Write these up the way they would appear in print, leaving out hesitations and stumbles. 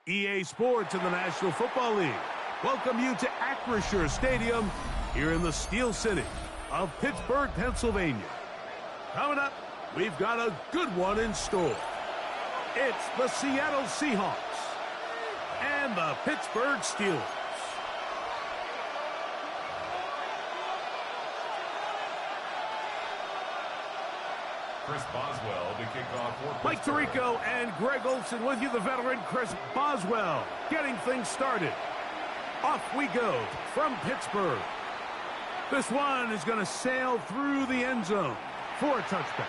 EA Sports and the National Football League welcome you to Acrisure Stadium here in the Steel City of Pittsburgh, Pennsylvania. Coming up, we've got a good one in store. It's the Seattle Seahawks and the Pittsburgh Steelers. Chris Boswell to kick off for Mike Tirico and Greg Olson with you, the veteran Chris Boswell, getting things started. Off we go from Pittsburgh. This one is going to sail through the end zone for a touchback.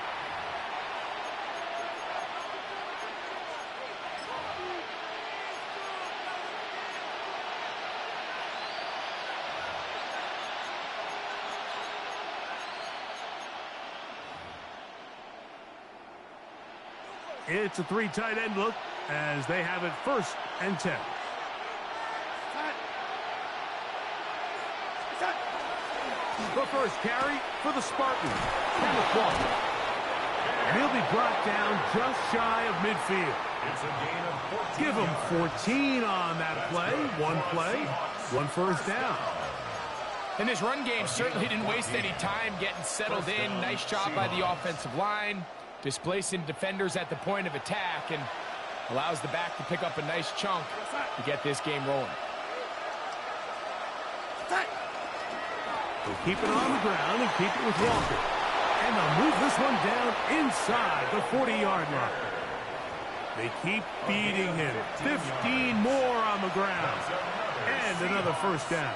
It's a three tight end look as they have it 1st and 10. The first carry for the Spartans. Kenneth Walker. And he'll be brought down just shy of midfield. It's a gain of 14. Give him 14 on that play. One first down. And this run game certainly didn't waste any time getting settled in. Nice job by the offensive line, displacing defenders at the point of attack, and allows the back to pick up a nice chunk to get this game rolling. They'll keep it on the ground and keep it with Walker. And they'll move this one down inside the 40-yard line. They keep beating him. 15 more on the ground. And another first down.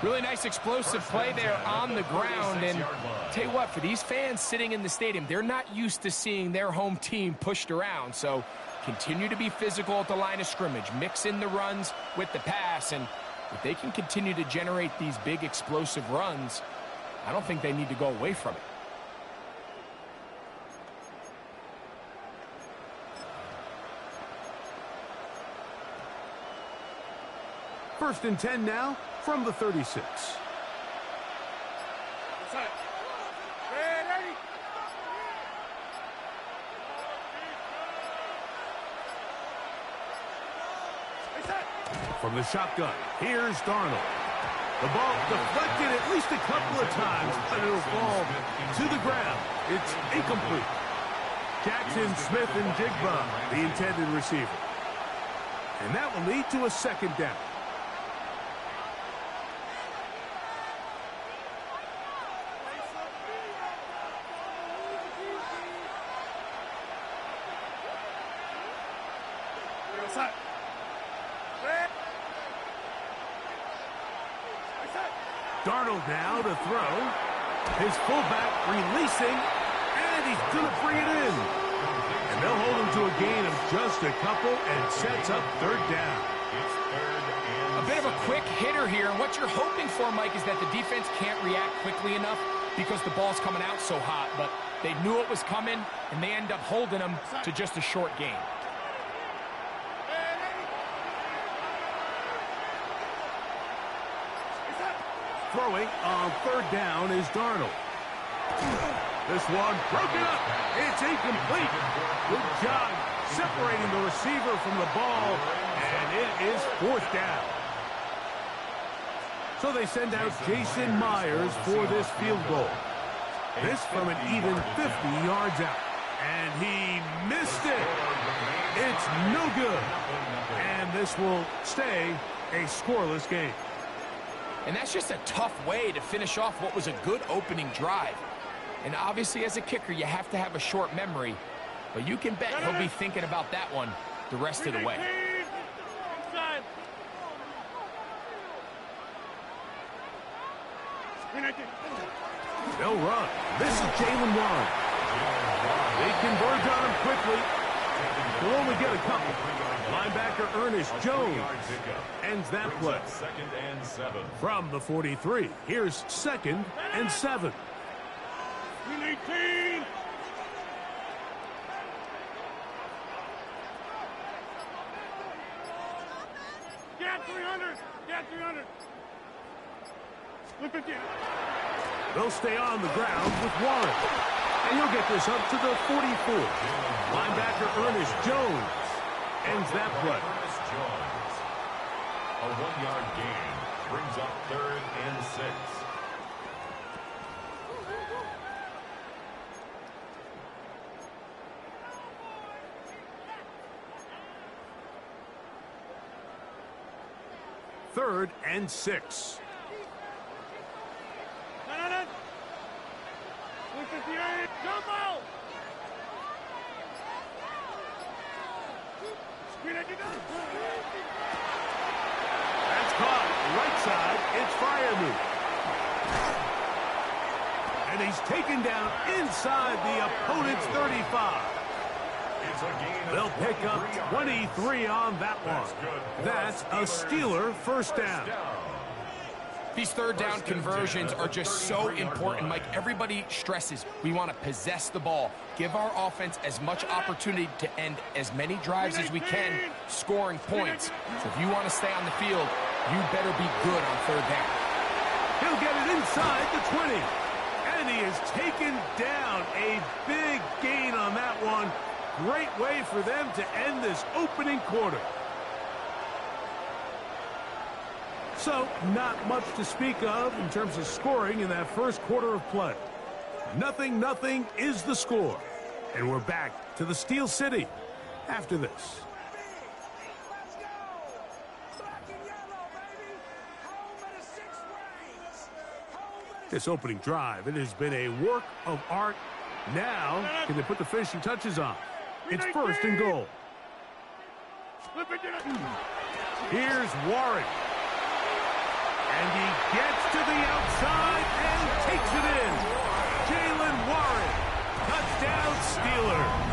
Really nice explosive play there on the ground. And tell you what, for these fans sitting in the stadium, they're not used to seeing their home team pushed around. So continue to be physical at the line of scrimmage. Mix in the runs with the pass. And if they can continue to generate these big explosive runs, I don't think they need to go away from it. First and 10 now from the 36. From the shotgun, here's Darnold. The ball deflected at least a couple of times, but it'll fall to the ground. It's incomplete. Jackson, Smith, and Jigba, the intended receiver. And that will lead to a second down. Darnold now to throw. His fullback releasing, and he's going to bring it in. And they'll hold him to a gain of just a couple and sets up 3rd down. A bit of a quick hitter here, and what you're hoping for, Mike, is that the defense can't react quickly enough because the ball's coming out so hot. But they knew it was coming, and they end up holding them to just a short gain. Throwing on 3rd down is Darnold. This one broken up. It's incomplete. Good job separating the receiver from the ball, and it is 4th down. So they send out Jason Myers for this field goal. This from an even 50 yards out. And he missed it. It's no good. And this will stay a scoreless game. And that's just a tough way to finish off what was a good opening drive. And obviously, as a kicker, you have to have a short memory. But you can bet he'll be thinking about that one the rest of the way. They'll run. This is Jalen Warren. They converge on him quickly. He'll only get a couple. Linebacker Ernest Jones ends that play. 2nd and 7. From the 43, here's 2nd and 7. Get 300! Get 300! Look at you! They'll stay on the ground with Warren. And he'll get this up to the 44. Linebacker Ernest Jones ends that play. A 1-yard gain brings up 3rd and 6. Third and 6. 158, jump out! That's caught. Right side, it's Fryermuth. And he's taken down inside the opponent's 35. They'll pick up 23 on that one. That's a Steeler first down. These third down conversions are just so important, Mike. Everybody stresses we want to possess the ball, give our offense as much opportunity to end as many drives as we can, scoring points. So if you want to stay on the field, you better be good on third down. He'll get it inside the 20. And he is taken down. A big gain on that one. Great way for them to end this opening quarter. So, not much to speak of in terms of scoring in that first quarter of play. 0-0 is the score. And we're back to the Steel City after this. This opening drive, it has been a work of art. Now, can they put the finishing touches on? It's 1st and goal. Here's Warren. And he gets to the outside and takes it in. Jalen Warren. Touchdown, Steelers.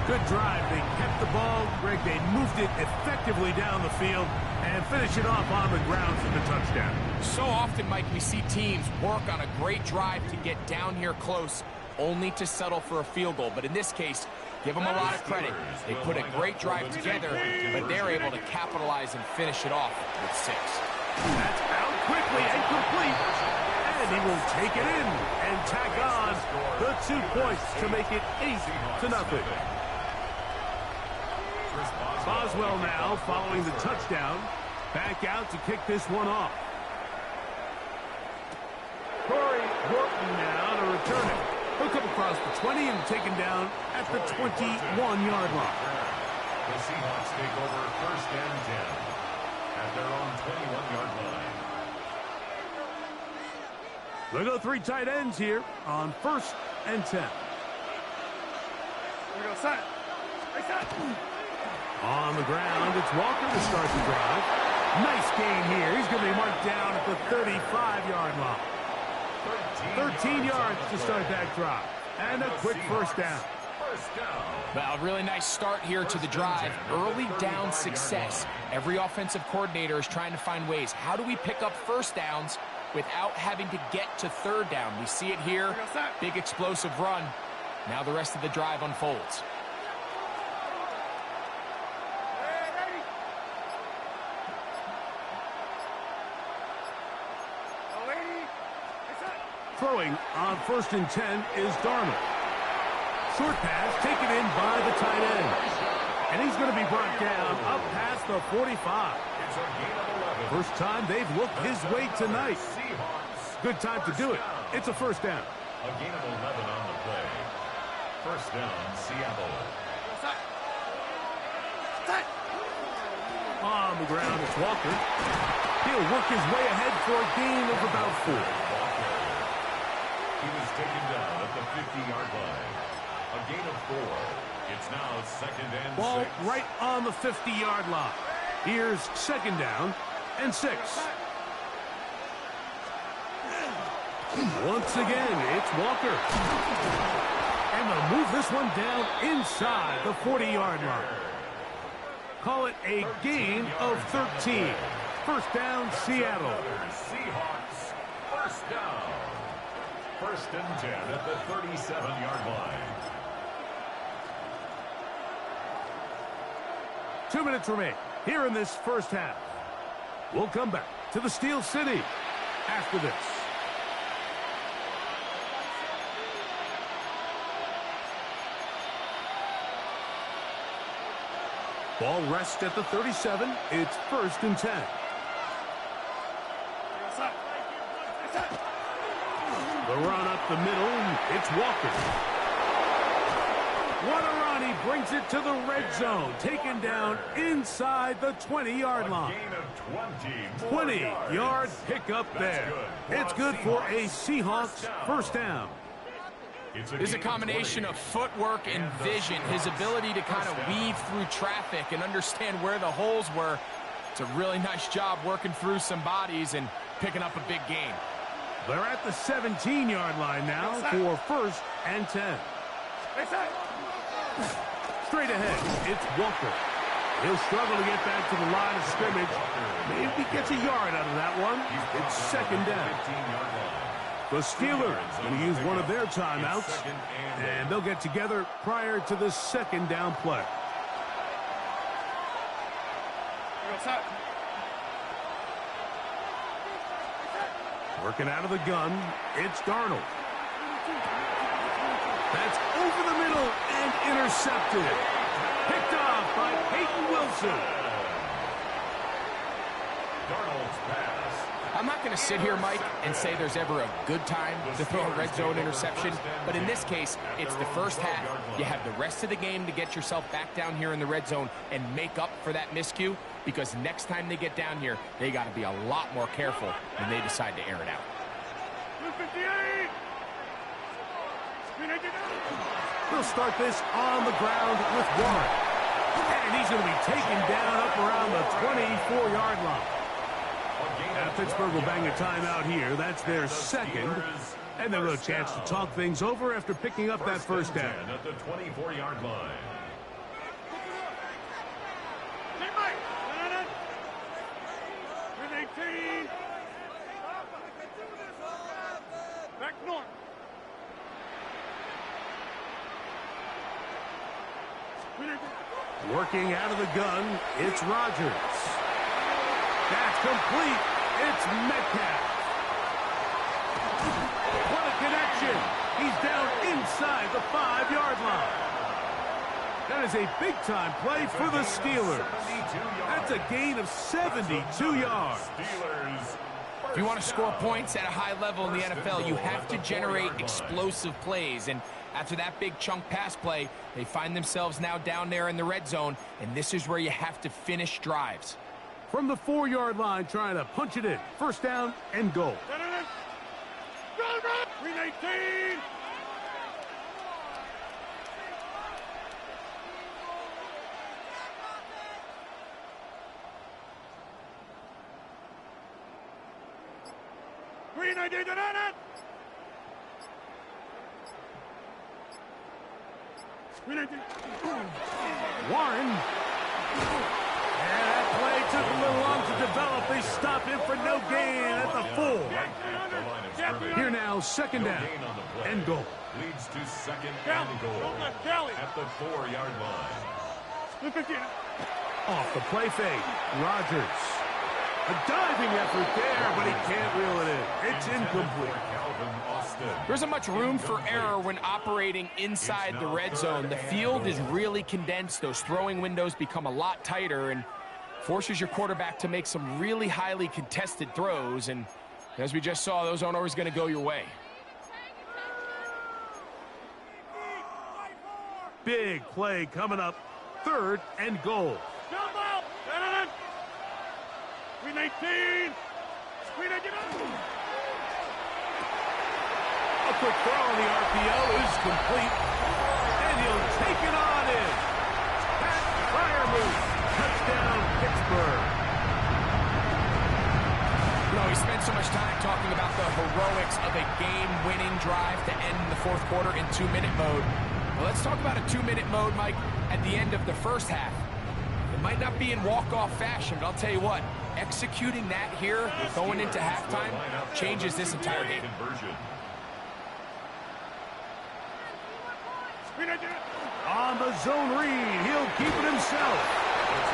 Good drive. They kept the ball. Greg, they moved it effectively down the field and finish it off on the ground for the touchdown. So often, Mike, we see teams work on a great drive to get down here close, only to settle for a field goal. But in this case, give them a lot of credit. They put a great drive together, but they're able to capitalize and finish it off with 6. That's out quickly and complete. And he will take it in and tack on the 2 points to make it 8-0. Boswell now following the touchdown. Back out to kick this one off. Corey Horton now to return it. He'll come across the 20 and taken down at the 21-yard line. The Seahawks take over 1st and 10 at their own 21-yard line. They'll go 3 tight ends here on 1st and 10. Here we go, set. Right set. On the ground, it's Walker to start the drive. Nice gain here. He's going to be marked down at the 35-yard line. 13 yards to start that drive. And a quick first down. Well, a really nice start here to the drive. Early down success. Every offensive coordinator is trying to find ways. How do we pick up first downs without having to get to third down? We see it here. Big explosive run. Now the rest of the drive unfolds. Throwing on 1st and 10 is Darnold. Short pass taken in by the tight end. And he's going to be brought down up past the 45. First time they've looked his way tonight. Good time to do it. It's a first down. A gain of 11 on the play. First down, Seattle. On the ground, it's Walker. He'll work his way ahead for a gain of about 4. He was taken down at the 50-yard line. A gain of 4. It's now 2nd and 6. Ball right on the 50-yard line. Here's 2nd down and 6. Once again, it's Walker. And they'll move this one down inside the 40-yard line. Call it a gain of 13. First down, Seattle. Seahawks, first down. 1st and 10 at the 37-yard line. 2 minutes remain here in this first half. We'll come back to the Steel City after this. Ball rests at the 37. It's 1st and 10. The run up the middle. It's Walker. What a run. He brings it to the red zone. Taken down inside the 20-yard line. 20-yard pickup there. It's good for a Seahawks first down. It's a combination of footwork and vision. His ability to kind of weave through traffic and understand where the holes were. It's a really nice job working through some bodies and picking up a big gain. They're at the 17-yard line now for 1st and 10. Straight ahead, it's Walker. He'll struggle to get back to the line of scrimmage. Maybe gets a yard out of that one. It's 2nd down. The Steelers going to use one of their timeouts, and they'll get together prior to the 2nd down play. Working out of the gun, it's Darnold. That's over the middle and intercepted. Picked off by Peyton Wilson. Darnold's pass. I'm not going to sit here, Mike, and say there's ever a good time to throw a red zone interception, but in this case, it's the first half. You have the rest of the game to get yourself back down here in the red zone and make up for that miscue, because next time they get down here, they got to be a lot more careful when they decide to air it out. We'll start this on the ground with Warren. And he's going to be taken down up around the 24-yard line. Now, Pittsburgh will bang a timeout here. That's their 2nd. And they'll have a chance to talk things over after picking up that first down. At the 24-yard line. Back north. Working out of the gun, it's Rodgers. That's complete. It's Metcalf. What a connection. He's down inside the 5-yard line. That is a big-time play for the Steelers. That's a gain of 72 yards. If you want to score points at a high level in the NFL, you have to generate explosive plays. And after that big chunk pass play, they find themselves now down there in the red zone, and this is where you have to finish drives. From the 4-yard line, trying to punch it in. First down and goal. 319. Warren. And that play took a little long to develop. They stop him for no gain at the 4. Here now, 2nd down and goal. Leads to 2nd and goal at the 4-yard line. Off the play fake, Rodgers. A diving effort there, but he can't reel it in. It's incomplete. There isn't much room for error when operating inside the red zone. The field is really condensed. Those throwing windows become a lot tighter and forces your quarterback to make some really highly contested throws. And as we just saw, those aren't always going to go your way. Big play coming up. 3rd and goal. Jump out. 319. A quick throw on the RPO is complete. And he'll take it on in. Pat Freiermuth. Touchdown, Pittsburgh. You know, he spent so much time talking about the heroics of a game-winning drive to end the 4th quarter in 2-minute mode. Well, let's talk about a 2-minute mode, Mike, at the end of the first half. It might not be in walk-off fashion, but I'll tell you what, executing that here, going into halftime, changes this entire game. On the zone read, he'll keep it himself.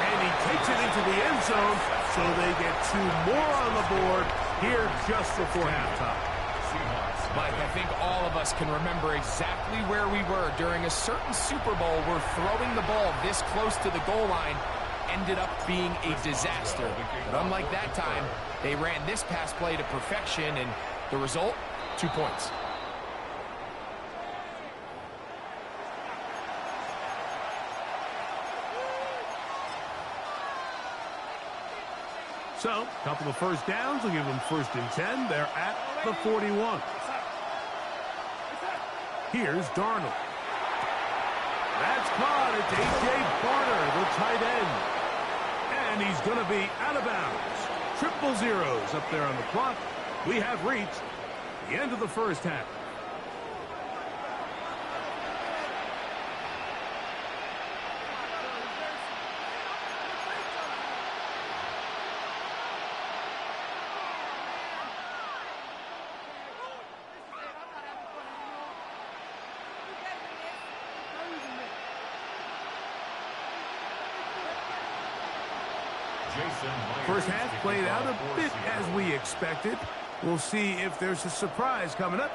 And he takes it into the end zone, so they get 2 more on the board here just before halftime. Mike, I think all of us us can remember exactly where we were during a certain Super Bowl where throwing the ball this close to the goal line ended up being a disaster. But unlike that time, they ran this pass play to perfection, and the result, 2 points. So, a couple of first downs will give them 1st and 10. They're at the 41. Here's Darnold. That's caught. It's A.J. Barner, the tight end. And he's going to be out of bounds. Triple zeros up there on the clock. We have reached the end of the first half. First half played out a bit as we expected. We'll see if there's a surprise coming up.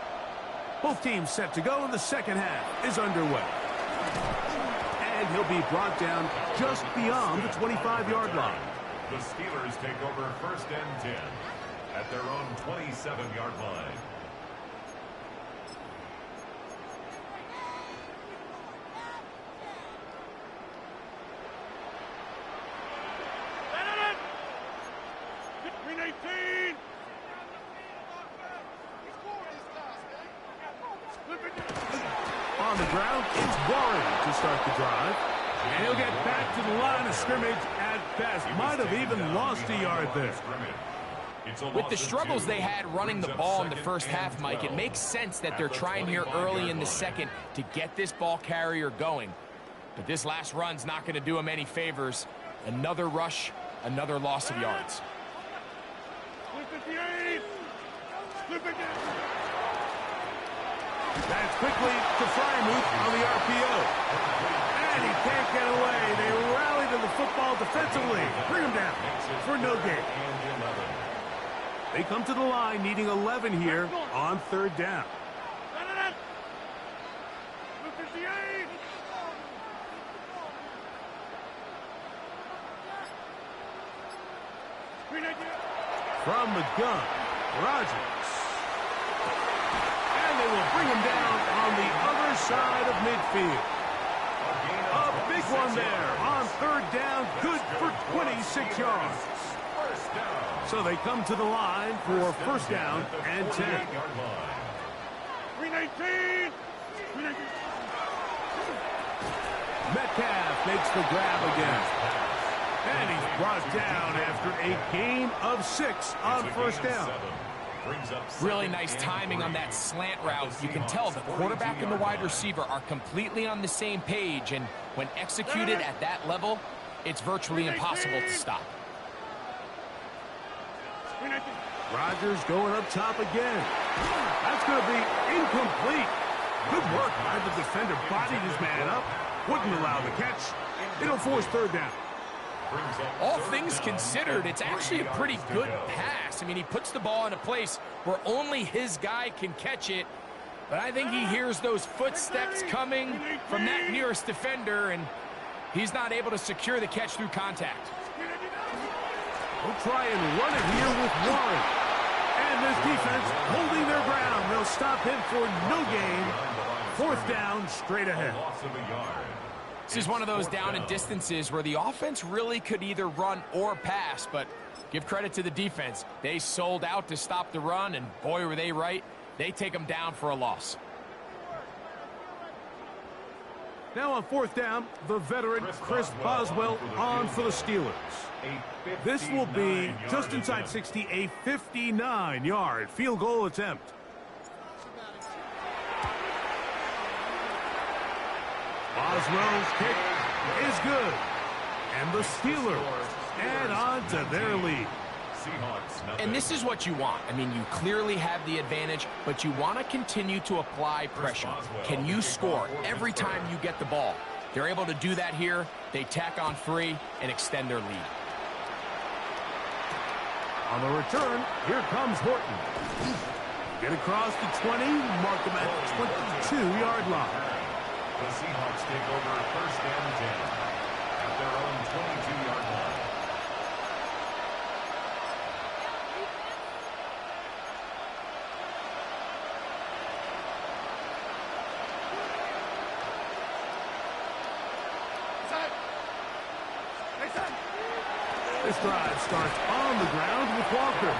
Both teams set to go, and the second half is underway. And he'll be brought down just beyond the 25-yard line. The Steelers take over 1st and 10 at their own 27-yard line. On the ground, it's Warren to start the drive. And he'll get back to the line of scrimmage at best. Might have even lost a yard there. With the struggles they had running the ball in the first half, Mike, it makes sense that they're trying here early in the second to get this ball carrier going. But this last run's not going to do him any favors. Another rush, another loss of yards. That's quickly to Frymouth on the RPO. And he can't get away. They rally to the football defensively. Bring him down for no gain. They come to the line needing 11 here on 3rd down. From the gun, Rodgers. And they will bring him down on the other side of midfield. A big one there on 3rd down, good for 26 yards. So they come to the line for 1st down and 10. 319. Metcalf makes the grab again. And he's brought down after a gain of 6 on 1st down. Really nice timing on that slant route. You can tell the quarterback and the wide receiver are completely on the same page, and when executed at that level, it's virtually impossible to stop. Rodgers going up top again. That's going to be incomplete. Good work by the defender. Bodied his man up. Wouldn't allow the catch. It'll force 3rd down. All things considered, it's actually a pretty good pass. I mean, he puts the ball in a place where only his guy can catch it. But I think he hears those footsteps coming from that nearest defender, and he's not able to secure the catch through contact. We'll try and run it here with Warren. And this defense holding their ground. They'll stop him for no gain. 4th down, straight ahead. This is one of those down and distances where the offense really could either run or pass, but give credit to the defense. They sold out to stop the run, and boy, were they right. They take them down for a loss. Now on 4th down, the veteran Chris Boswell on for the Steelers. This will be just inside 60, a 59-yard field goal attempt. Boswell's kick is good. And the Steelers add on to their lead. And this is what you want. I mean, you clearly have the advantage, but you want to continue to apply pressure. Can you score every time you get the ball? They're able to do that here. They tack on 3 and extend their lead. On the return, here comes Horton. Get across to 20, mark them at the 22-yard line. The Seahawks take over 1st and 10 at their own 22-yard line. This drive starts on the ground with Walker.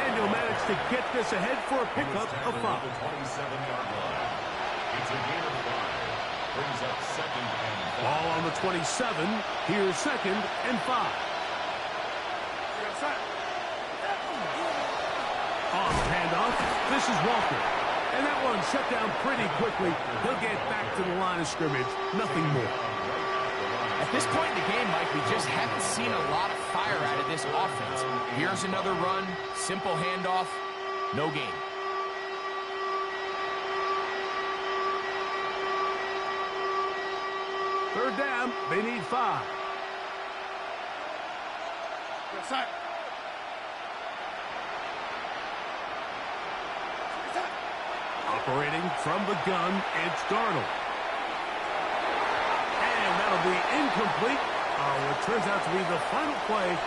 And he'll manage to get this ahead for a pickup of 5. The 27-yard line. It's a gain of 5. Brings up 2nd and 5. Ball on the 27. Here's 2nd and 5. On the handoff, this is Walker. And that one shut down pretty quickly. He'll get back to the line of scrimmage. Nothing more. At this point in the game, Mike, we just haven't seen a lot of fire out of this offense. Here's another run, simple handoff, no gain. Third down, they need 5. Operating from the gun, it's Darnold. And that'll be incomplete. What turns out to be the final play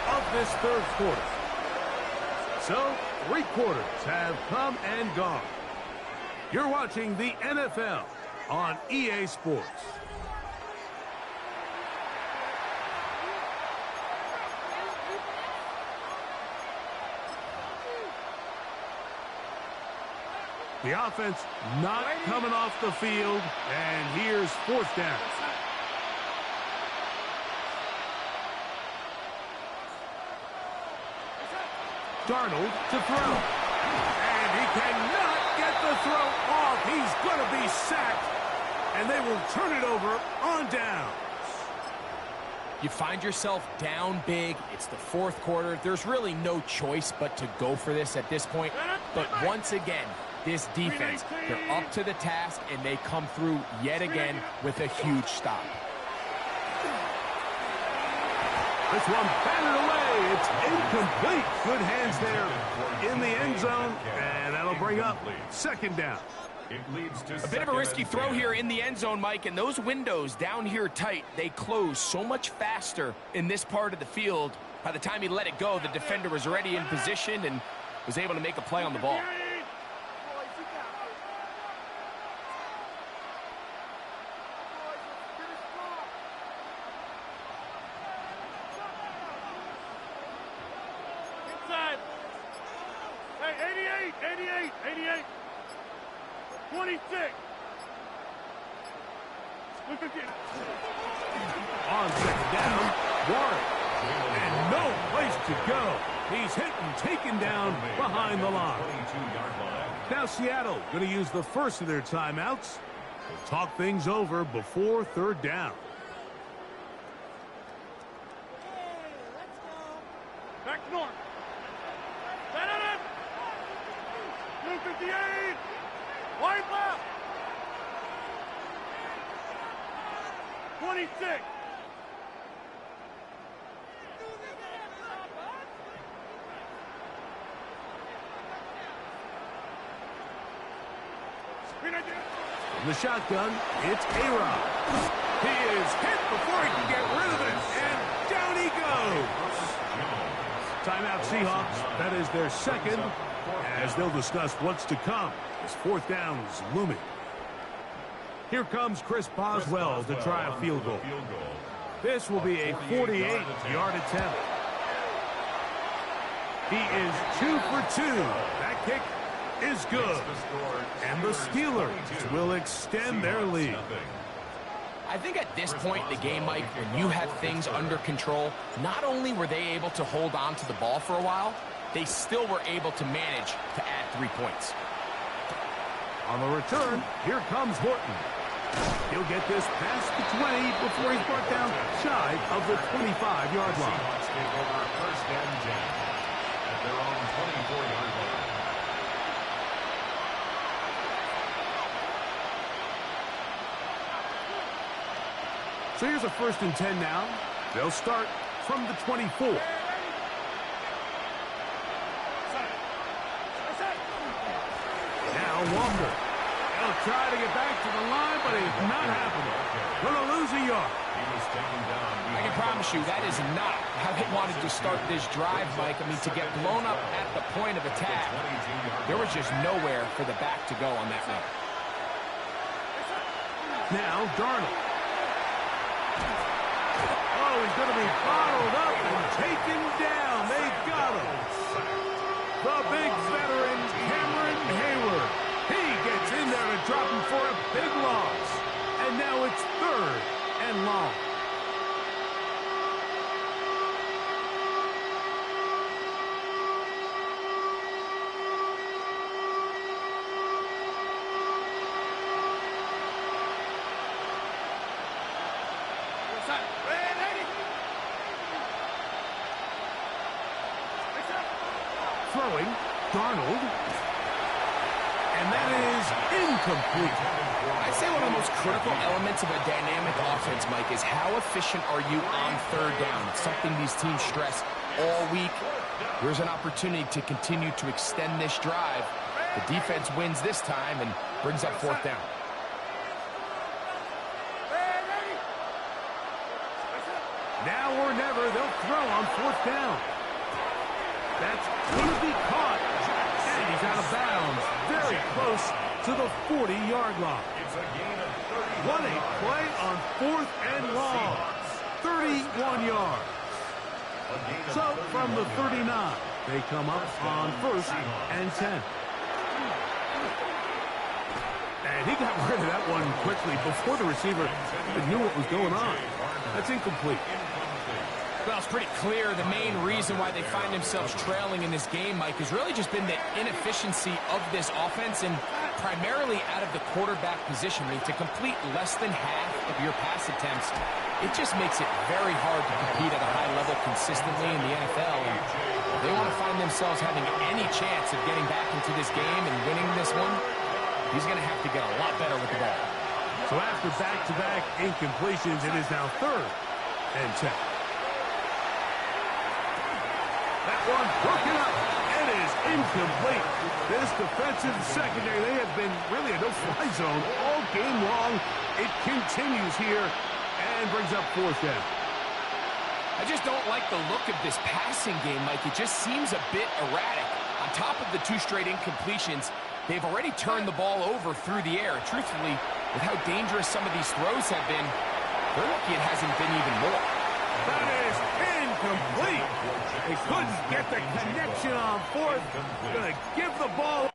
of this 3rd quarter. So, 3 quarters have come and gone. You're watching the NFL on EA Sports. The offense not coming off the field, and here's 4th down. Darnold to throw. And he cannot get the throw off. He's going to be sacked, and they will turn it over on down. You find yourself down big. It's the 4th quarter. There's really no choice but to go for this at this point. But once again, this defense, they're up to the task, and they come through yet again with a huge stop. This one batted away. It's incomplete. Good hands there in the end zone, and that'll bring up 2nd down. A bit of a risky throw here in the end zone, Mike, and those windows down here tight, they close so much faster in this part of the field. By the time he let it go, the defender was already in position and was able to make a play on the ball. Hey, 88. 26. On 2nd down, Warren. And no place to go. He's hit and taken down behind the line. Now Seattle going to use the first of their timeouts. They'll talk things over before 3rd down. Back north. Set it in. Blue 58. Wide left. 26. In the shotgun, it's A-Rod. He is hit before he can get rid of it, and down he goes. Timeout Seahawks. That is their 2nd, as they'll discuss what's to come as 4th down is looming. Here comes Chris Boswell to try a field goal. This will be a 48-yard attempt. He is 2 for 2. That kick is good. And the Steelers will extend their lead. I think at this point in the game, Mike, when you have things under control, not only were they able to hold on to the ball for a while, they still were able to manage to add 3 points. On the return, here comes Horton. He'll get this past the 20 before he's brought down shy of the 25-yard line. Seahawks take over 1st and 10 at their own 24-yard line. So here's a 1st and 10 now. They'll start from the 24. A wonder. He'll try to get back to the line, but it's not happening. Gonna lose a yard. He was taken down. I can promise you that is not how they wanted to start this drive, Mike. I mean, to get blown up at the point of attack, there was just nowhere for the back to go on that run. Now, Darnold. Oh, he's going to be bottled up and taken down. They got him. The big veteran, Cameron Hayward. He gets in there to drop him for a big loss. And now it's 3rd and long. Throwing, Darnold. And that is incomplete. I'd say one of the most critical elements of a dynamic offense, Mike, is how efficient are you on 3rd down. It's something these teams stress all week. Here's an opportunity to continue to extend this drive. The defense wins this time and brings up 4th down. Now or never, they'll throw on 4th down. That's going to be caught. And he's out of bounds. Very close to the 40-yard line. It's a gain of 30. What a play on 4th and long. 31 yards. So from the 39, they come up on 1st and 10. And he got rid of that one quickly before the receiver knew what was going on. That's incomplete. Well, it's pretty clear the main reason why they find themselves trailing in this game, Mike, has really just been the inefficiency of this offense and primarily out of the quarterback position. I mean, to complete less than half of your pass attempts, it just makes it very hard to compete at a high level consistently in the NFL. And if they want to find themselves having any chance of getting back into this game and winning this one, he's going to have to get a lot better with the ball. So after back-to-back incompletions, it is now 3rd and 10. That one broken up. It is incomplete. This defensive secondary, they have been really a no-fly zone all game long. It continues here and brings up 4th down. I just don't like the look of this passing game, Mike. It just seems a bit erratic. On top of the 2 straight incompletions, they've already turned the ball over through the air. Truthfully, with how dangerous some of these throws have been, they're lucky it hasn't been even more. That is incomplete. They couldn't get the connection on 4th. Going to give the ball.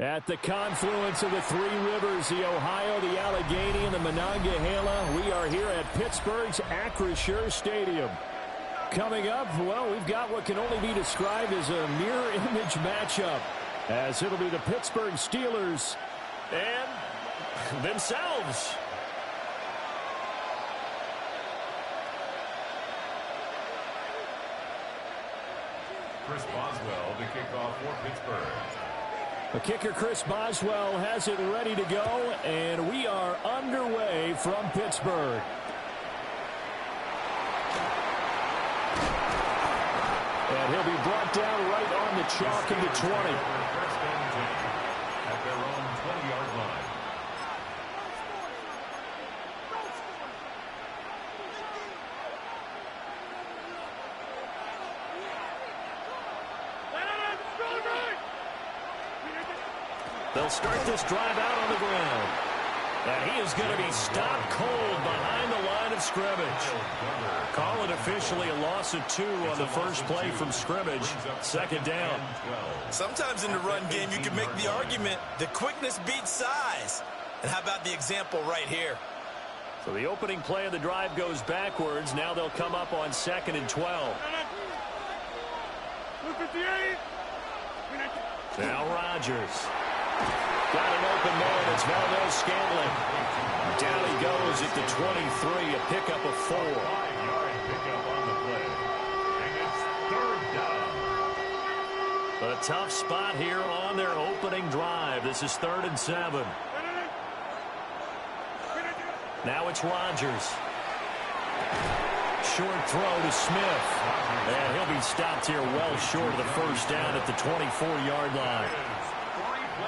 At the confluence of the three rivers, the Ohio, the Allegheny, and the Monongahela, we are here at Pittsburgh's Acrisure Stadium. Coming up, well, we've got what can only be described as a mirror image matchup, as it'll be the Pittsburgh Steelers and themselves. Chris Boswell to kick off for Pittsburgh. The kicker, Chris Boswell, has it ready to go, and we are underway from Pittsburgh. And he'll be brought down right on the chalk in the 20. At their own 20-yard line. They'll start this drive out on the ground. And he is going to be stopped cold behind the line of scrimmage. Call it officially a loss of 2 on the first play from scrimmage. Second down. Sometimes in the run game, you can make the argument that quickness beats size. And how about the example right here? So the opening play of the drive goes backwards. Now they'll come up on 2nd and 12. Now Rodgers. Got an open man. It's Valdez Scantling. Down he goes at the 23, a pickup of 4. 5-yard pickup on the play. And it's 3rd down. A tough spot here on their opening drive. This is 3rd and 7. Now it's Rodgers. Short throw to Smith. And he'll be stopped here well short of the first down at the 24-yard line.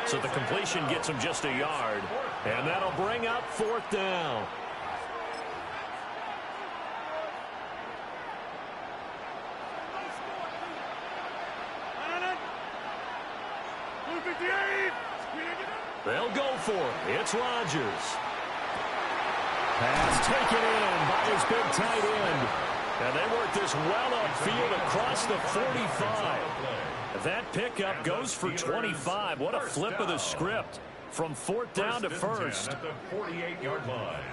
So the completion gets him just a yard. And that'll bring up 4th down. They'll go for it. It's Rodgers. Pass taken in by his big tight end. And they work this well upfield across the 45. That pickup goes for 25. What a flip of the script from 4th down to 1st. At the 48-yard line.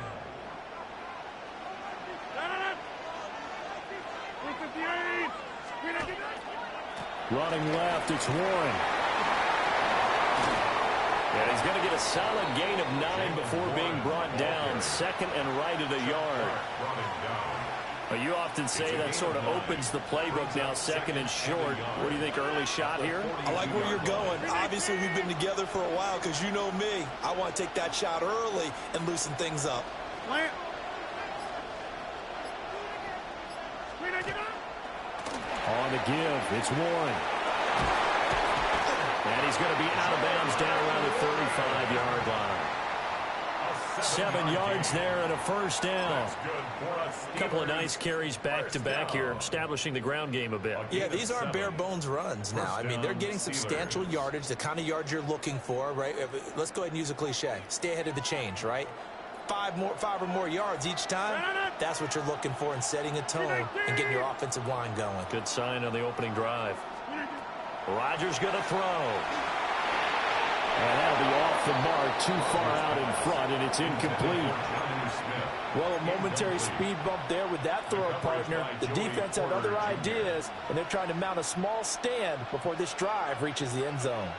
Running left, it's Warren. And he's going to get a solid gain of 9 before being brought down. 2nd and right at a yard. But you often say that sort of opens the playbook now, 2nd and short. What do you think, early shot here? I like where you're going. Obviously, we've been together for a while because you know me. I want to take that shot early and loosen things up. On the give, it's Warren. And he's going to be out of bounds down around the 35-yard line. 7 yards there and a first down. A couple of nice carries back-to-back here, establishing the ground game a bit. Yeah, these aren't bare-bones runs now. I mean, they're getting substantial yardage, the kind of yards you're looking for, right? Let's go ahead and use a cliche. Stay ahead of the change, right? 5 or more yards each time, that's what you're looking for in setting a tone and getting your offensive line going. Good sign on the opening drive. Rodgers going to throw. And that'll be off the mark, too far out in front, and it's incomplete. Well, a momentary speed bump there with that throw, partner. The defense had other ideas, and they're trying to mount a small stand before this drive reaches the end zone.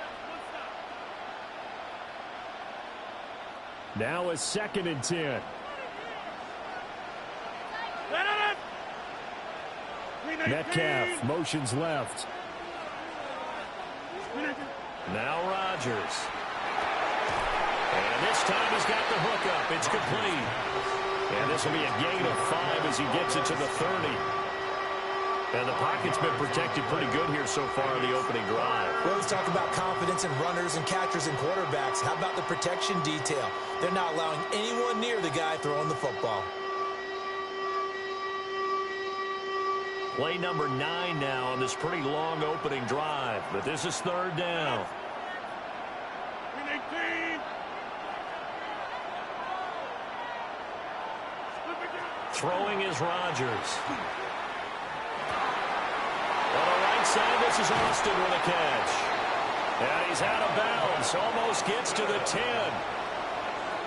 Now a 2nd and 10. Metcalf motions left. Now Rodgers. And this time he's got the hookup. It's complete. And this will be a gain of 5 as he gets it to the 30. And the pocket's been protected pretty good here so far in the opening drive. Well, let's talk about confidence in runners and catchers and quarterbacks. How about the protection detail? They're not allowing anyone near the guy throwing the football. Play number 9 now on this pretty long opening drive. But this is 3rd down. Throwing is Rodgers. On the right side, this is Austin with a catch. And he's out of bounds. Almost gets to the 10.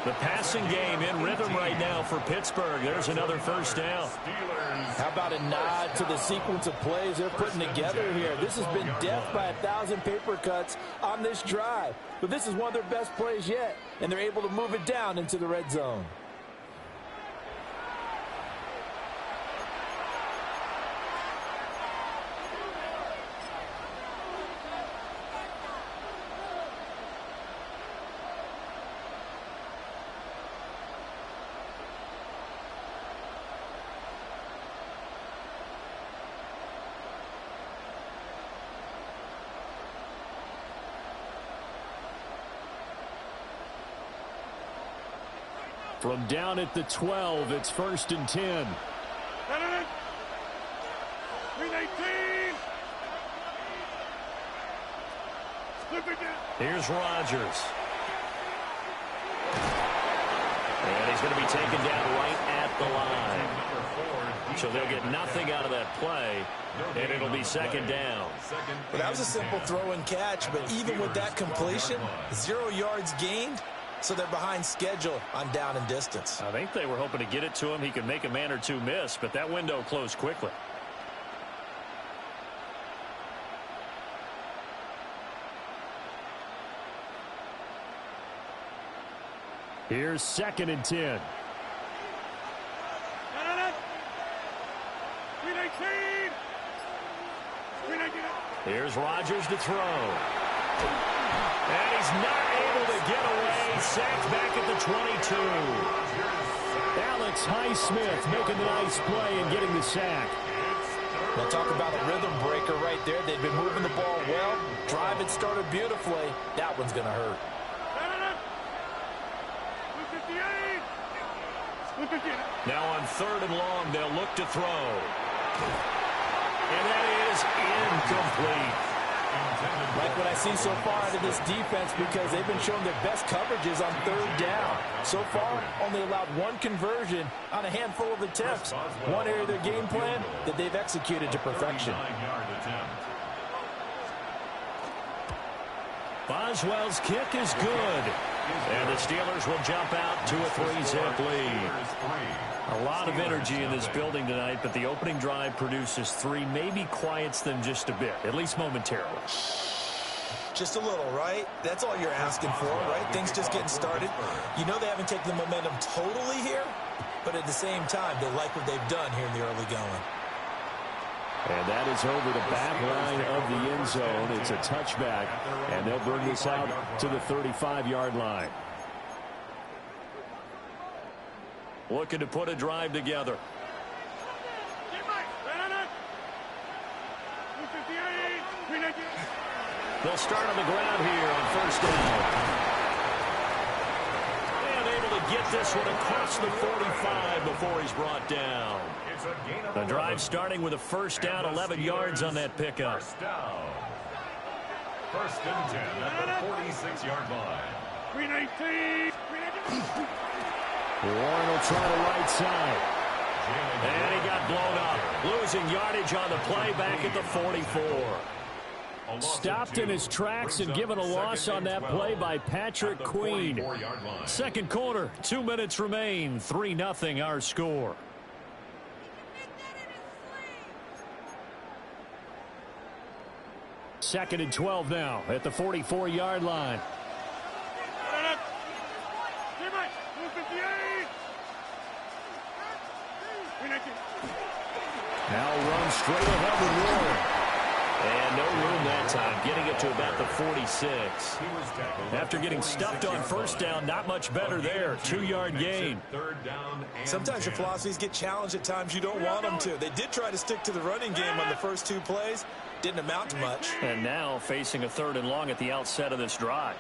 The passing game in rhythm right now for Pittsburgh. There's another first down. How about a nod to the sequence of plays they're putting together here? This has been death by 1,000 paper cuts on this drive. But this is one of their best plays yet, and they're able to move it down into the red zone. From down at the 12, it's 1st and 10. 319. Here's Rodgers. And he's going to be taken down right at the line. So they'll get nothing out of that play, and it'll be 2nd down. Well, that was a simple throw and catch, but even with that completion, 0 yards gained. So they're behind schedule on down and distance. I think they were hoping to get it to him. He could make a man or two miss, but that window closed quickly. Here's 2nd and 10. 319. Here's Rodgers to throw. And he's not able to get away. Sacked back at the 22. Alex Highsmith making the nice play and getting the sack. Now talk about a rhythm breaker right there. They've been moving the ball well. Drive it started beautifully. That one's going to hurt. 158. Now on 3rd and long, they'll look to throw. And that is incomplete. Like what I see so far out of this defense, because they've been showing their best coverages on 3rd down. So far, only allowed 1 conversion on a handful of attempts. One area of their game plan that they've executed to perfection. Boswell's kick is good. And the Steelers will jump out to a 3-zip lead. A lot of energy in this building tonight, but the opening drive produces 3, maybe quiets them just a bit, at least momentarily. Just a little, right? That's all you're asking for, right? Things just getting started. You know they haven't taken the momentum totally here, but at the same time, they like what they've done here in the early going. And that is over the back line of the end zone. It's a touchback, and they'll bring this out to the 35-yard line. Looking to put a drive together. They'll start on the ground here on 1st down. And able to get this one across the 45 before he's brought down. The drive starting with a 1st down, 11 yards on that pickup. 1st and 10 at the 46-yard line. 319. Warren will try the right side. And he got blown up. Losing yardage on the play back at the 44. Stopped in his tracks and given a loss on that play by Patrick Queen. 2nd quarter, 2 minutes remain. 3-0 our score. Second and 12 now at the 44-yard line. Now run straight ahead with Warren. And no room that time, getting it to about the 46. After getting stuffed on 1st down, not much better there. 2-yard gain. Sometimes your philosophies get challenged at times you don't want them to. They did try to stick to the running game on the first 2 plays. Didn't amount to much. And now facing a 3rd and long at the outset of this drive.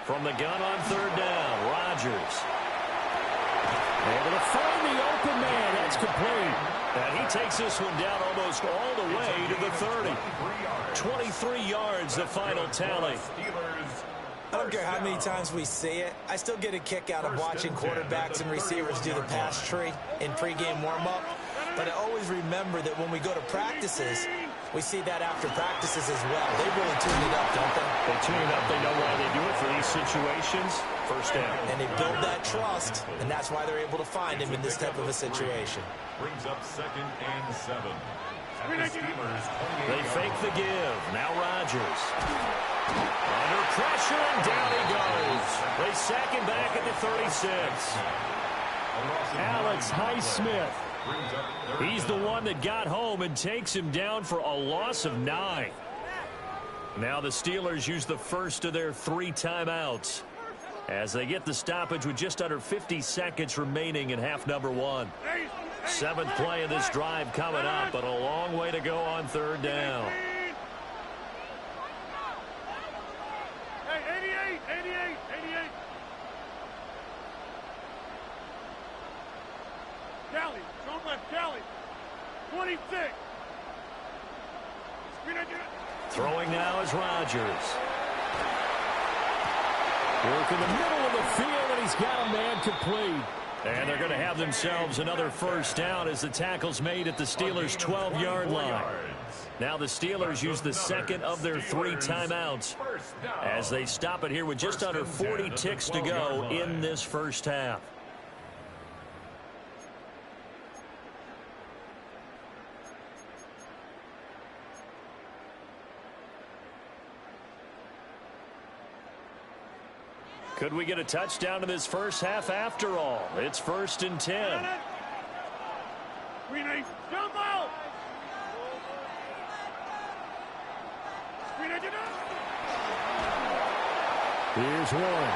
From the gun on 3rd down, Rodgers. Able to find the open man. That's complete. And he takes this one down almost all the way to the 30. 23 yards, the final tally. I don't care how many times we see it. I still get a kick out of watching quarterbacks and receivers do the pass tree in pregame warm-up. But I always remember that when we go to practices, we see that after practices as well. They really tune it up, don't they? They tune it up. They know why they do it for these situations. First down. And they build that trust, and that's why they're able to find him in this type of a situation. Brings up 2nd and 7. They fake the give. Now Rodgers. Under pressure, and down he goes. They sack him back at the 36. Alex Highsmith. He's the one that got home and takes him down for a loss of 9. Now the Steelers use the first of their 3 timeouts as they get the stoppage with just under 50 seconds remaining in half number 1. 7th play of this drive coming up, but a long way to go on 3rd down. Hey, 88. Kelly, strong left, Kelly. 26. Throwing now is Rodgers. Work in the middle of the field, and he's got a man complete. And they're going to have themselves another first down as the tackle's made at the Steelers' 12-yard line. Now the Steelers use the second of their 3 timeouts as they stop it here with just under 40 ticks to go in this first half. Could we get a touchdown in this first half after all? It's 1st and 10. Jump out! Here's Warren.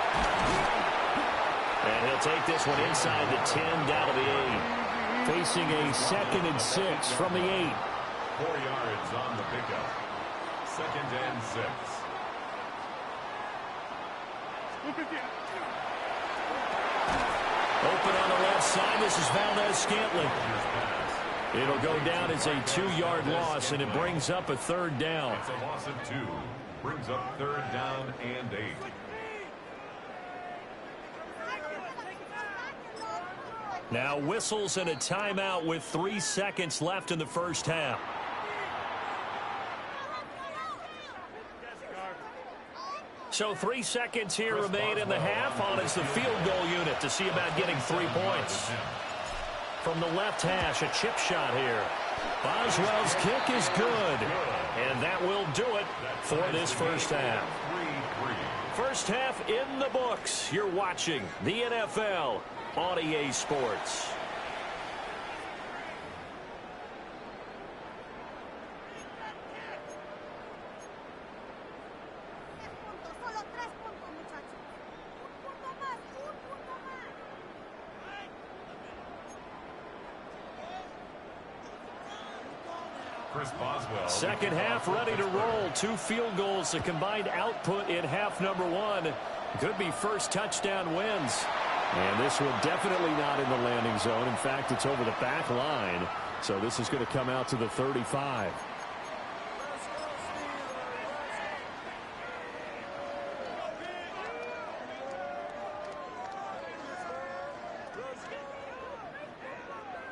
And he'll take this one inside the 10 down to the 8. Facing a 2nd and 6 from the 8. 4 yards on the pickup. 2nd and 6. Open on the left side. This is Valdez-Scantling. It'll go down as a 2-yard loss, and it brings up a 3rd down. It's a loss of 2. Brings up 3rd down and 8. Now whistles and a timeout with 3 seconds left in the first half. So 3 seconds here remain in the half on as the field goal unit to see about getting 3 points. From the left hash, a chip shot here. Boswell's kick is good. And that will do it for this first half. First half in the books. You're watching the NFL on EA Sports. Second half ready to roll. 2 field goals, a combined output in half number 1. Could be first touchdown wins. And this one definitely not in the landing zone. In fact, it's over the back line. So this is going to come out to the 35.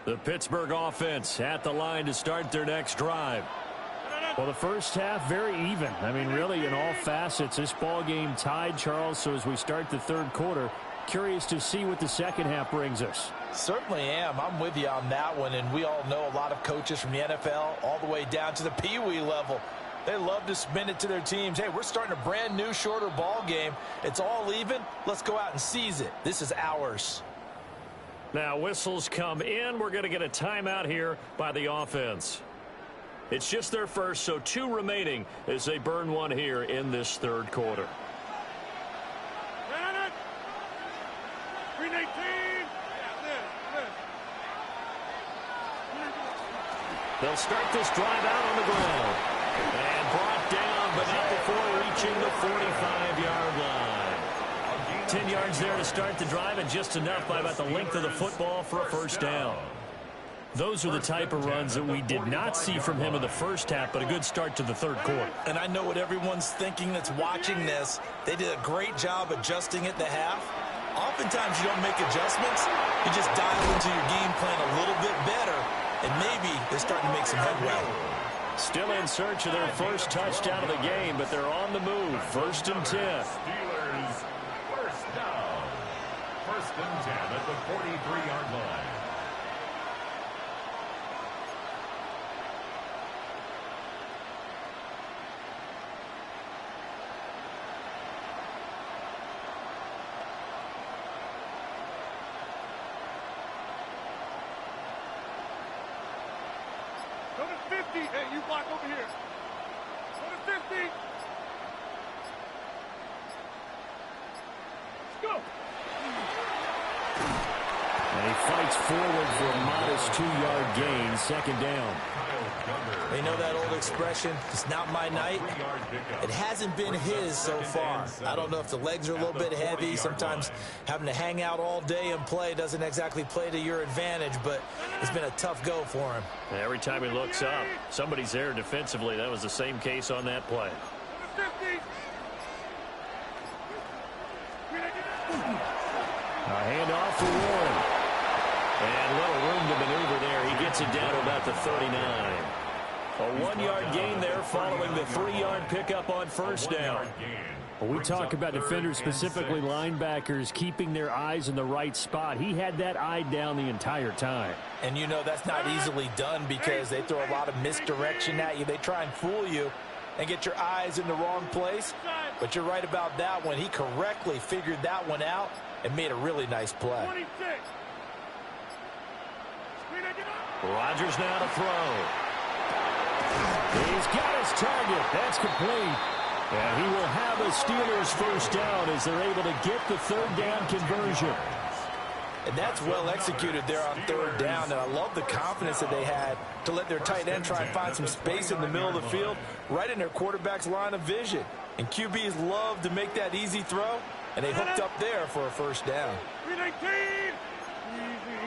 The Pittsburgh offense at the line to start their next drive. Well, the first half, very even. I mean, really, in all facets, this ball game tied, Charles. So as we start the 3rd quarter, curious to see what the second half brings us. Certainly am. I'm with you on that one. And we all know a lot of coaches from the NFL all the way down to the Pee Wee level. They love to spin it to their teams. Hey, we're starting a brand new, shorter ball game. It's all even. Let's go out and seize it. This is ours. Now whistles come in. We're going to get a timeout here by the offense. It's just their first, so 2 remaining as they burn 1 here in this 3rd quarter. 319. They'll start this drive out on the ground. And brought down, but not before reaching the 45-yard line. 10 yards there to start the drive, and just enough by about the length of the football for a first down. Those are the type of runs that we did not see from him in the first half, but a good start to the 3rd quarter. And I know what everyone's thinking that's watching this. They did a great job adjusting at the half. Oftentimes you don't make adjustments. You just dial into your game plan a little bit better. and maybe they're starting to make some headway. Still in search of their first touchdown of the game, but they're on the move. 1st and 10. Steelers, first down. 1st and 10 at the 43-yard line. Go to 50. Hey, you block over here. Go to 50. Let's go. And he fights forward for a modest 2-yard gain. 2nd down. They know that old expression, it's not my night. It hasn't been his so far. I don't know if the legs are a little bit heavy. Sometimes having to hang out all day and play doesn't exactly play to your advantage, but it's been a tough go for him. And every time he looks up, somebody's there defensively. That was the same case on that play. A handoff for Warren. And little room to maneuver there. He gets it down to about the 39. A 1-yard gain there following the 3-yard pickup on 1st down. Well, we talk about defenders, specifically linebackers, keeping their eyes in the right spot. He had that eye down the entire time. And you know that's not easily done because they throw a lot of misdirection at you. They try and fool you and get your eyes in the wrong place. But you're right about that one. He correctly figured that one out and made a really nice play. 26. Rodgers now to throw. He's got his target. That's complete. And he will have a Steelers first down as they're able to get the 3rd down conversion. And that's well executed there on 3rd down. And I love the confidence that they had to let their tight end try and find some space in the middle of the field, right in their quarterback's line of vision. And QBs love to make that easy throw, and they hooked up there for a first down. 319. Easy.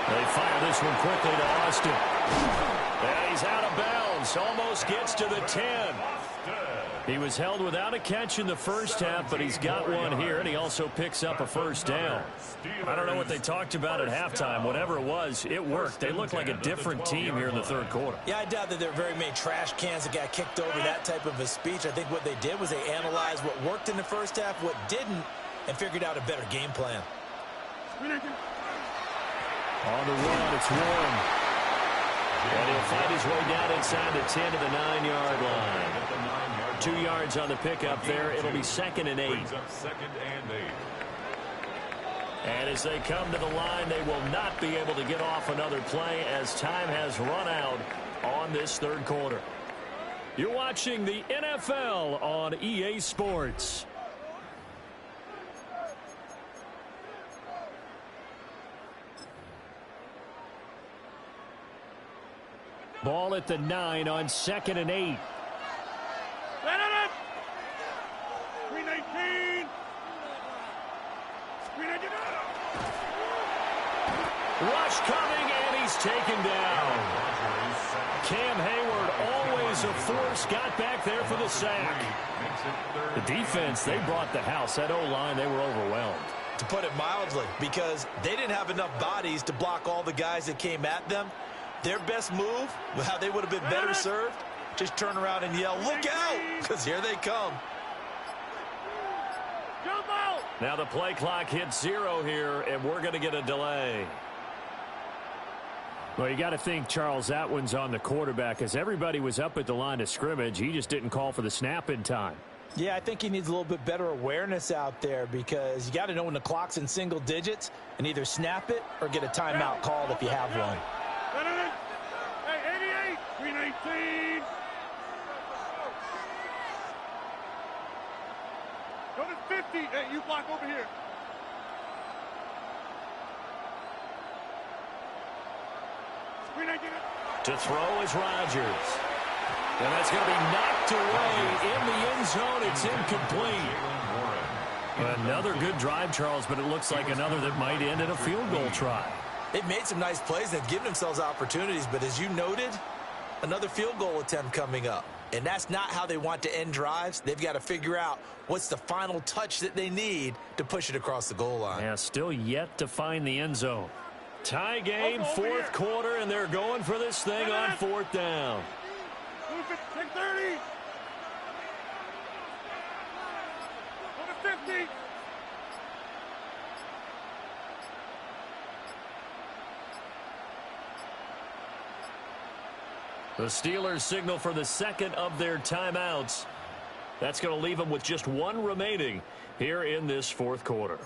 They fire this one quickly to Austin. And he's out of bounds. Almost gets to the 10. He was held without a catch in the first half, but he's got one here, and he also picks up a first down. I don't know what they talked about at halftime. Whatever it was, it worked. They looked like a different team here in the 3rd quarter. Yeah, I doubt that there are very many trash cans that got kicked over that type of a speech. I think what they did was they analyzed what worked in the first half, what didn't, and figured out a better game plan. On the run, it's Warren. And he'll fight his way down inside the 10 to the 9-yard line. 2 yards on the pickup there. It'll be 2nd and 8. And as they come to the line, they will not be able to get off another play as time has run out on this 3rd quarter. You're watching the NFL on EA Sports. Ball at the 9 on 2nd and 8. 319. Rush coming, and he's taken down. Cam Hayward, always a force, got back there for the sack. The defense, they brought the house. That O-line, they were overwhelmed. To put it mildly, because they didn't have enough bodies to block all the guys that came at them. Their best move, how they would have been better served, just turn around and yell, "Look out!" because here they come. Jump out! Now the play clock hits 0 here, and we're going to get a delay. Well, you got to think, Charles, that one's on the quarterback, as everybody was up at the line of scrimmage. He just didn't call for the snap in time. Yeah, I think he needs a little bit better awareness out there because you got to know when the clock's in single digits and either snap it or get a timeout called if you have one. Hey, 88, 319. Go to 50. Hey, you block over here. To throw is Rodgers. And that's going to be knocked away in the end zone. It's incomplete. Another good drive, Charles, but it looks like another that might end in a field goal try. They've made some nice plays. They've given themselves opportunities, but as you noted, another field goal attempt coming up. And that's not how they want to end drives. They've got to figure out what's the final touch that they need to push it across the goal line. Yeah, still yet to find the end zone. Tie game, fourth quarter, and they're going for this thing on fourth down. Move it, take 30. Go to 50. The Steelers signal for the second of their timeouts. That's going to leave them with just one remaining here in this fourth quarter.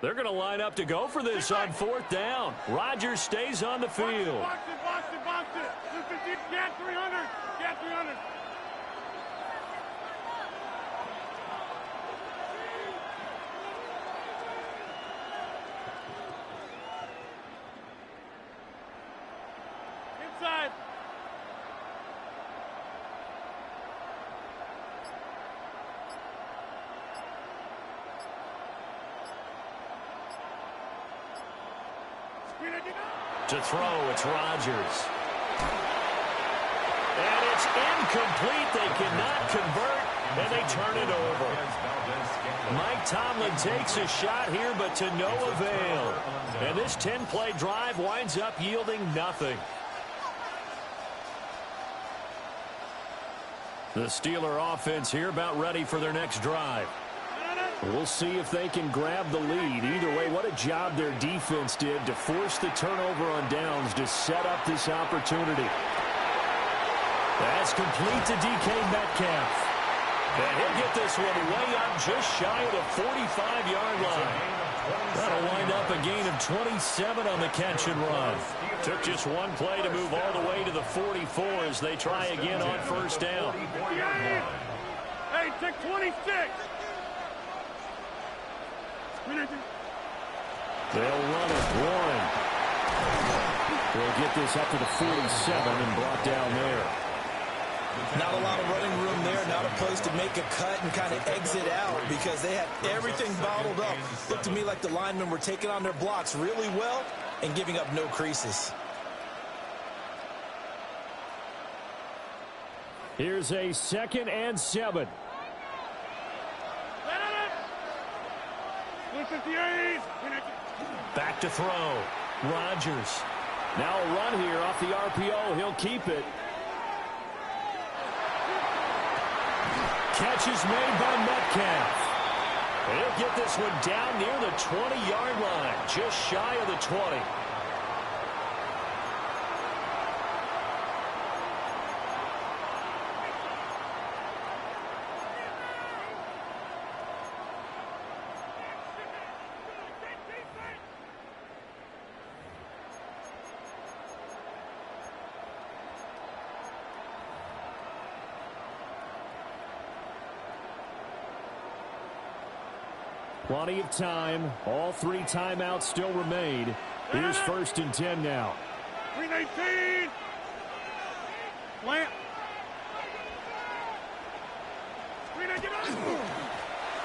They're going to line up to go for this on fourth down. Rodgers stays on the field. Box it, box it. Get 300. Get 300. Inside. To throw, it's Rodgers. And it's incomplete. They cannot convert, and they turn it over. Mike Tomlin takes a shot here, but to no avail. And this 10-play drive winds up yielding nothing. The Steeler offense here about ready for their next drive. We'll see if they can grab the lead. Either way, what a job their defense did to force the turnover on downs to set up this opportunity. That's complete to DK Metcalf. And he'll get this one way up just shy of the 45-yard line. That'll wind up a gain of 27 on the catch and run. Took just one play to move all the way to the 44 as they try again on first down. Hey, take 26. They'll run it. Warren. They'll get this up to the 47 and brought down there. Not a lot of running room there. Not a place to make a cut and kind of exit out because they had everything bottled up. Looked to me like the linemen were taking on their blocks really well and giving up no creases. Here's a 2nd and 7. 58. Back to throw. Rodgers. Now a run here off the RPO. He'll keep it. Catch is made by Metcalf. He'll get this one down near the 20-yard line. Just shy of the 20. Plenty of time. All 3 timeouts still remain. Here's 1st and 10 now. 319. Lamp. 319.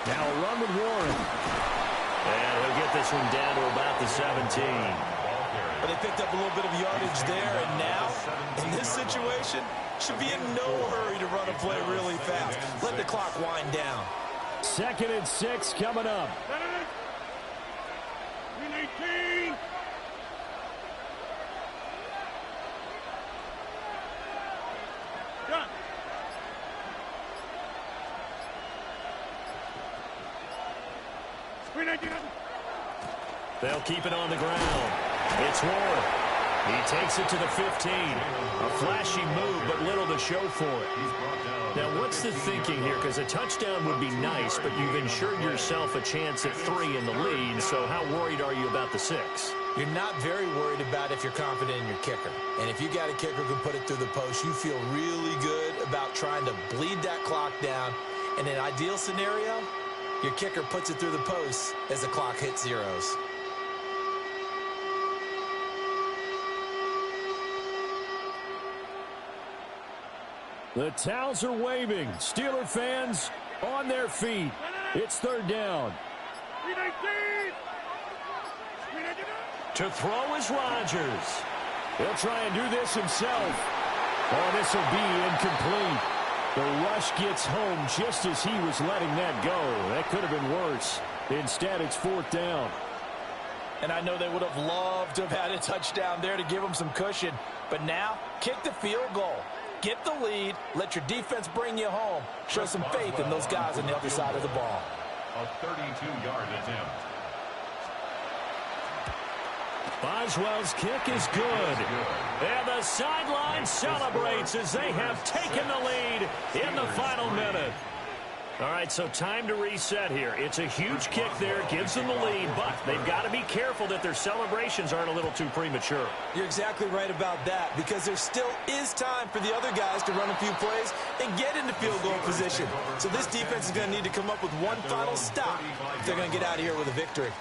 Now a run with Warren. And he'll get this one down to about the 17. But they picked up a little bit of yardage there, and now, in this situation, should be in no hurry to run a play really fast. Let the clock wind down. 2nd and 6 coming up. 319. Done. They'll keep it on the ground. It's Warren. He takes it to the 15. A flashy move, but little to show for it. Now, what's the thinking here? Because a touchdown would be nice, but you've ensured yourself a chance at 3 in the lead, so how worried are you about the 6? You're not very worried about if you're confident in your kicker. And if you got a kicker who can put it through the post, you feel really good about trying to bleed that clock down. In an ideal scenario, your kicker puts it through the post as the clock hits zeros. The towels are waving. Steeler fans on their feet. It's 3rd down. 319. To throw is Rodgers. He'll try and do this himself. Oh, this will be incomplete. The rush gets home just as he was letting that go. That could have been worse. Instead, it's 4th down. And I know they would have loved to have had a touchdown there to give them some cushion. But now, kick the field goal. Get the lead. Let your defense bring you home. Show some faith in those guys on the other side of the ball. A 32-yard attempt. Boswell's kick is good. And the sideline celebrates as they have taken the lead in the final minute. All right, so time to reset here. It's a huge kick there, gives them the lead, but they've got to be careful that their celebrations aren't a little too premature. You're exactly right about that, because there still is time for the other guys to run a few plays and get into field goal position. So this defense is going to need to come up with one final stop if they're going to get out of here with a victory.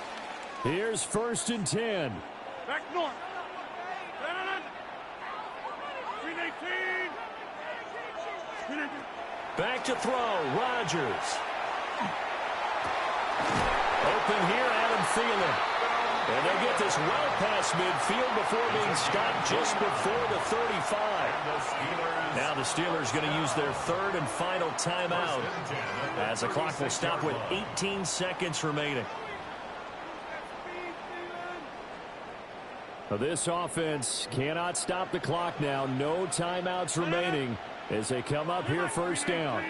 Here's 1st and 10. Back north. 318. 318. Back to throw, Rodgers. Open here, Adam Thielen. And they get this well past midfield before being stopped just before the 35. Now the Steelers going to use their 3rd and final timeout as the clock will stop with 18 seconds remaining. This offense cannot stop the clock now. No timeouts remaining as they come up here 1st down.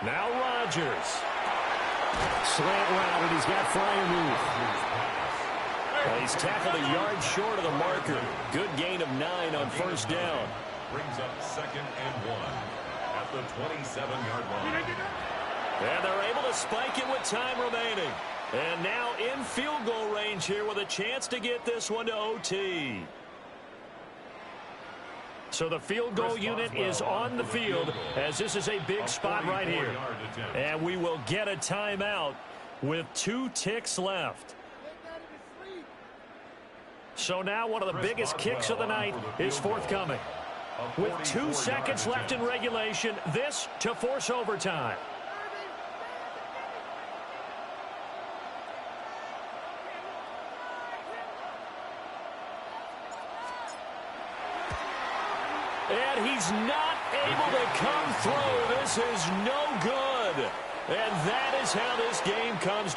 Now Rodgers. Slant route, and he's got Freiermuth. Well, he's tackled a yard short of the marker. Good gain of 9 on 1st down. Brings up 2nd and 1 at the 27-yard line. And they're able to spike it with time remaining. And now in field goal range here with a chance to get this one to OT. So the field goal unit is on the field as this is a big spot right here. And we will get a timeout with 2 ticks left. So now one of the biggest kicks of the night is forthcoming. With 2 seconds left in regulation, this to force overtime. And he's not able to come through. This is no good. And that is how this game comes